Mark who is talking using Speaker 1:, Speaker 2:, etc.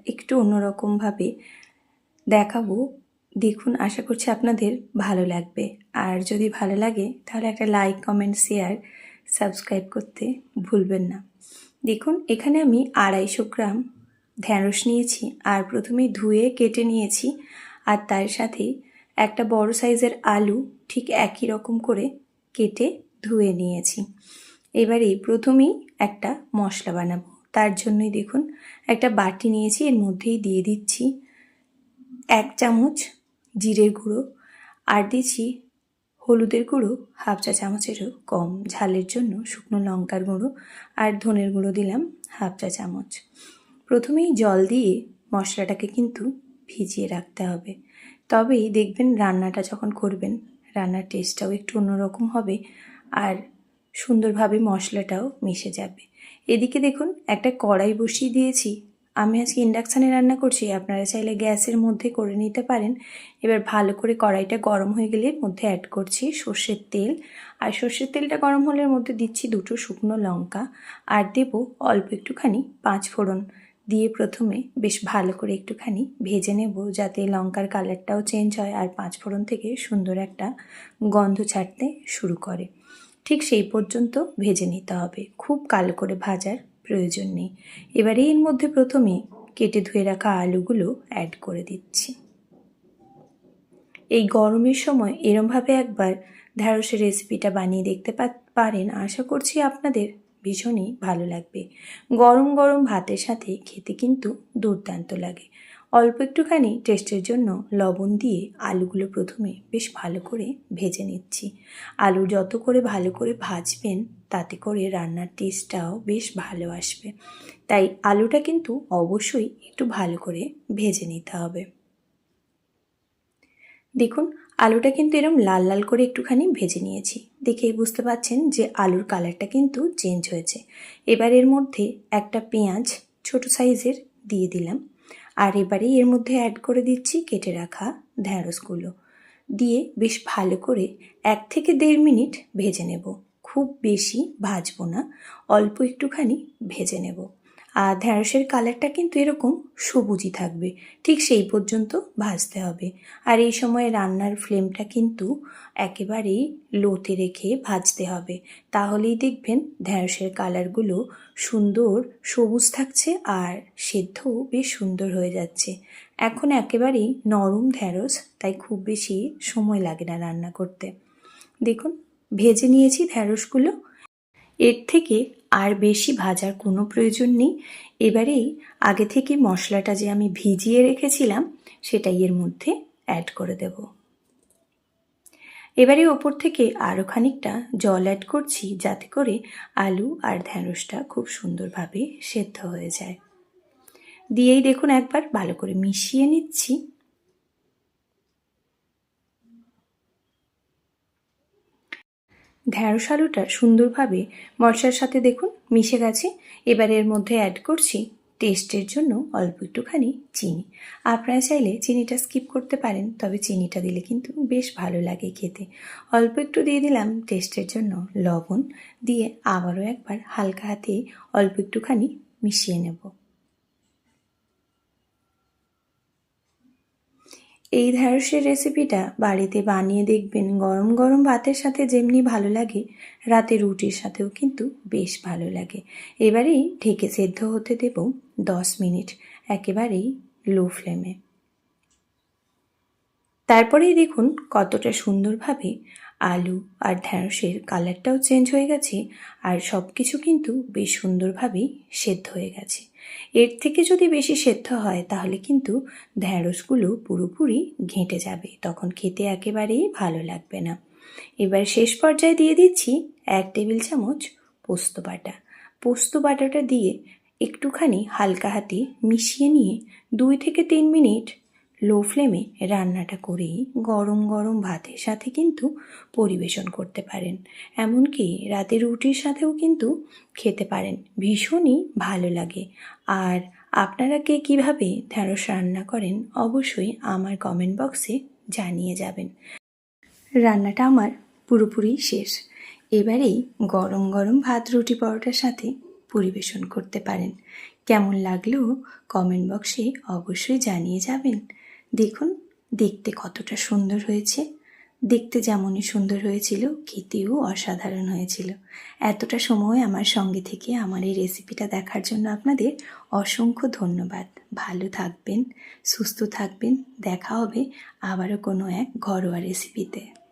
Speaker 1: একটু অন্যরকমভাবে দেখাবো। দেখুন, আশা করছি আপনাদের ভালো লাগবে। আর যদি ভালো লাগে তাহলে একটা লাইক, কমেন্ট, শেয়ার, সাবস্ক্রাইব করতে ভুলবেন না। দেখুন, এখানে আমি 250 গ্রাম ঢ্যাঁড়স নিয়েছি আর প্রথমেই ধুয়ে কেটে নিয়েছি। আর তার সাথে একটা বড় সাইজের আলু ঠিক একই রকম করে কেটে ধুয়ে নিয়েছি। এবারে প্রথমেই একটা মশলা বানাবো। তার জন্যই দেখুন একটা বাটি নিয়েছি, এর মধ্যেই দিয়ে দিচ্ছি 1 চামচ জিরের গুঁড়ো, আর দিচ্ছি হলুদের গুঁড়ো 1/2 চা চামচেরও কম, ঝালের জন্য শুকনো লঙ্কার গুঁড়ো, আর ধনের গুঁড়ো দিলাম 1/2 চা চামচ। প্রথমেই জল দিয়ে মশলাটাকে কিন্তু ভিজিয়ে রাখতে হবে, তবেই দেখবেন রান্নাটা যখন করবেন রান্নার টেস্টটাও একটু অন্যরকম হবে আর সুন্দরভাবে মশলাটাও মিশে যাবে। এদিকে দেখুন একটা কড়াই বসিয়ে দিয়েছি। আমি আজকে ইন্ডাকশানে রান্না করছি, আপনারা চাইলে গ্যাসের মধ্যে করে নিতে পারেন। এবার ভালো করে কড়াইটা গরম হয়ে গেলে মধ্যে অ্যাড করছি সর্ষের তেল, আর সর্ষের তেলটা গরম হলে এর মধ্যে দিচ্ছি 2টো শুকনো লঙ্কা, আর দেব অল্প একটুখানি 5 ফোড়ন দিয়ে প্রথমে বেশ ভালো করে একটুখানি ভেজে নেব, যাতে লঙ্কার কালারটাও চেঞ্জ হয় আর 5 ফোড়ন থেকে সুন্দর একটা গন্ধ ছাড়তে শুরু করে। ঠিক সেই পর্যন্ত ভেজে নিতে হবে, খুব কালো করে ভাজার প্রয়োজন নেই। এবারে এর মধ্যে প্রথমে কেটে ধুয়ে রাখা আলুগুলো অ্যাড করে দিচ্ছি। এই গরমের সময় এরমভাবে একবার ঢ্যাঁড়সের রেসিপিটা বানিয়ে দেখতে পারেন, আশা করছি আপনাদের ভীষণই ভালো লাগবে। গরম গরম ভাতের সাথে খেতে কিন্তু দুর্দান্ত লাগে। অল্প একটুখানি টেস্টের জন্য লবণ দিয়ে আলুগুলো প্রথমে বেশ ভালো করে ভেজে নিচ্ছি। আলু যত করে ভালো করে ভাজবেন তাতে করে রান্নার টেস্টটাও বেশ ভালো আসবে, তাই আলুটা কিন্তু অবশ্যই একটু ভালো করে ভেজে নিতে হবে। দেখুন, আলুটা কিন্তু এরকম লাল লাল করে একটুখানি ভেজে নিয়েছি, দেখে বুঝতে পারছেন যে আলুর কালারটা কিন্তু চেঞ্জ হয়েছে। এবার এর মধ্যে একটা পেঁয়াজ ছোট সাইজের দিয়ে দিলাম, আর এবারে এর মধ্যে অ্যাড করে দিচ্ছি কেটে রাখা ঢ্যাঁড়সগুলো, দিয়ে বেশ ভালো করে 1 থেকে 1.5 মিনিট ভেজে নেব। খুব বেশি ভাজবো না, অল্প একটুখানি ভেজে নেব। আর ঢ্যাঁড়সের কালারটা কিন্তু এরকম সবুজই থাকবে, ঠিক সেই পর্যন্ত ভাজতে হবে। আর এই সময় রান্নার ফ্লেমটা কিন্তু একেবারেই লোতে রেখে ভাজতে হবে, তাহলেই দেখবেন ঢ্যাঁড়সের কালারগুলো সুন্দর সবুজ থাকছে আর সেদ্ধও বেশ সুন্দর হয়ে যাচ্ছে। এখন একেবারেই নরম ঢ্যাঁড়স, তাই খুব বেশি সময় লাগে না রান্না করতে। দেখুন, ভেজে নিয়েছি ঢ্যাঁড়সগুলো, এর থেকে আর বেশি ভাজার কোনো প্রয়োজন নেই। এবারেই আগে থেকে মশলাটা যে আমি ভিজিয়ে রেখেছিলাম সেটাই এর মধ্যে অ্যাড করে দেব। এবারে ওপর থেকে আরও খানিকটা জল অ্যাড করছি, যাতে করে আলু আর ঢ্যাঁড়সটা খুব সুন্দরভাবে সেদ্ধ হয়ে যায়। দিয়েই দেখুন একবার ভালো করে মিশিয়ে নিচ্ছি। ঢ্যাঁড়স আলুটা সুন্দরভাবে মশলার সাথে দেখুন মিশে গেছে। এবার এর মধ্যে অ্যাড করছি টেস্টের জন্য অল্প একটুখানি চিনি। আপনারা চাইলে চিনিটা স্কিপ করতে পারেন, তবে চিনিটা দিলে কিন্তু বেশ ভালো লাগে খেতে। অল্প একটু দিয়ে দিলাম টেস্টের জন্য লবণ, দিয়ে আবারও একবার হালকা হাতে অল্প একটুখানি মিশিয়ে নেব। এই ঢ্যাঁড়সের রেসিপিটা বাড়িতে বানিয়ে দেখবেন, গরম গরম ভাতের সাথে যেমনি ভালো লাগে রাতে রুটির সাথেও কিন্তু বেশ ভালো লাগে। এবারেই ঢেকে সেদ্ধ হতে দেব 10 মিনিট, একেবারেই লো ফ্লেমে। তারপরেই দেখুন কতটা সুন্দরভাবে আলু আর ঢ্যাঁড়সের কালারটাও চেঞ্জ হয়ে গেছে, আর সব কিছু কিন্তু বেশ সুন্দরভাবেই সেদ্ধ হয়ে গেছে। এর থেকে যদি বেশি সেদ্ধ হয় তাহলে কিন্তু ঢ্যাঁড়সগুলো পুরোপুরি ঘেঁটে যাবে, তখন খেতে একেবারেই ভালো লাগবে না। এবার শেষ পর্যায়ে দিয়ে দিচ্ছি 1 টেবিল চামচ পোস্ত বাটা। পোস্ত বাটাটা দিয়ে একটুখানি হালকা হাতে মিশিয়ে নিয়ে 2 থেকে 3 মিনিট লো ফ্লেমে রান্নাটা করেই গরম গরম ভাতের সাথে কিন্তু পরিবেশন করতে পারেন। এমনকি রাতে রুটির সাথেও কিন্তু খেতে পারেন, ভীষণই ভালো লাগে। আর আপনারা কে কীভাবে ঢ্যাঁড়স রান্না করেন অবশ্যই আমার কমেন্ট বক্সে জানিয়ে যাবেন। রান্নাটা আমার পুরোপুরি শেষ, এবারেই গরম গরম ভাত, রুটি, পরোটার সাথে পরিবেশন করতে পারেন। কেমন লাগলো কমেন্ট বক্সে অবশ্যই জানিয়ে যাবেন। দেখুন দেখতে কতটা সুন্দর হয়েছে। দেখতে যেমনই সুন্দর হয়েছিল, খেতেও অসাধারণ হয়েছিল। এতটা সময় আমার সঙ্গে থেকে আমার এই রেসিপিটা দেখার জন্য আপনাদের অসংখ্য ধন্যবাদ। ভালো থাকবেন, সুস্থ থাকবেন। দেখা হবে আবারও কোনো এক ঘরোয়া রেসিপিতে।